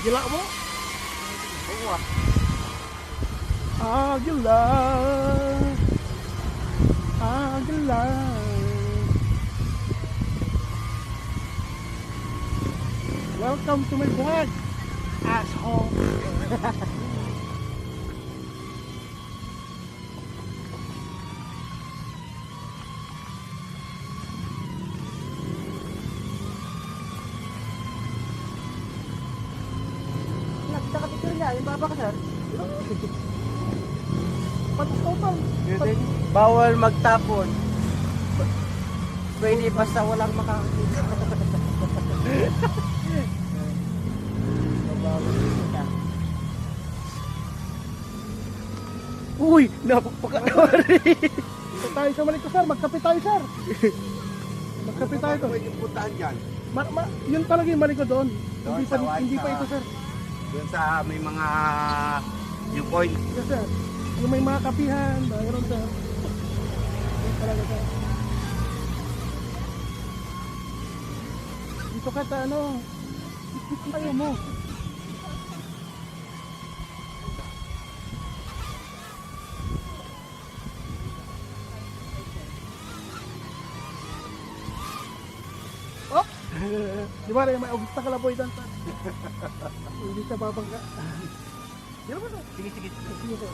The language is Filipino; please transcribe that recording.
Gila mo? Oo ah. Agila. Agila. Welcome to my vlog, asshole. Nakita niya, yung baba ka sir. Patutupan. Bawal magtapon. Pwede basta walang makakakita. Uy, napapakawari. Ito tayo sa Maliko, sir. Magkape tayo, sir. Magkape tayo to. Pwede puntahan dyan. Yun talaga yung Maliko doon. Doon Hindi sa pa, hindi pa ito, sir. Doon sa may mga viewpoint. Yes, sir. Yung may mga kapihan, mayroon, sir. Yun talaga, sir. Dito ka ta, ano. Ayaw mo. Oh! Di ba may obsta ka laboy doon, sir? Hindi ka babangga. Di ba, sir? Sige, sige. Sige, sir.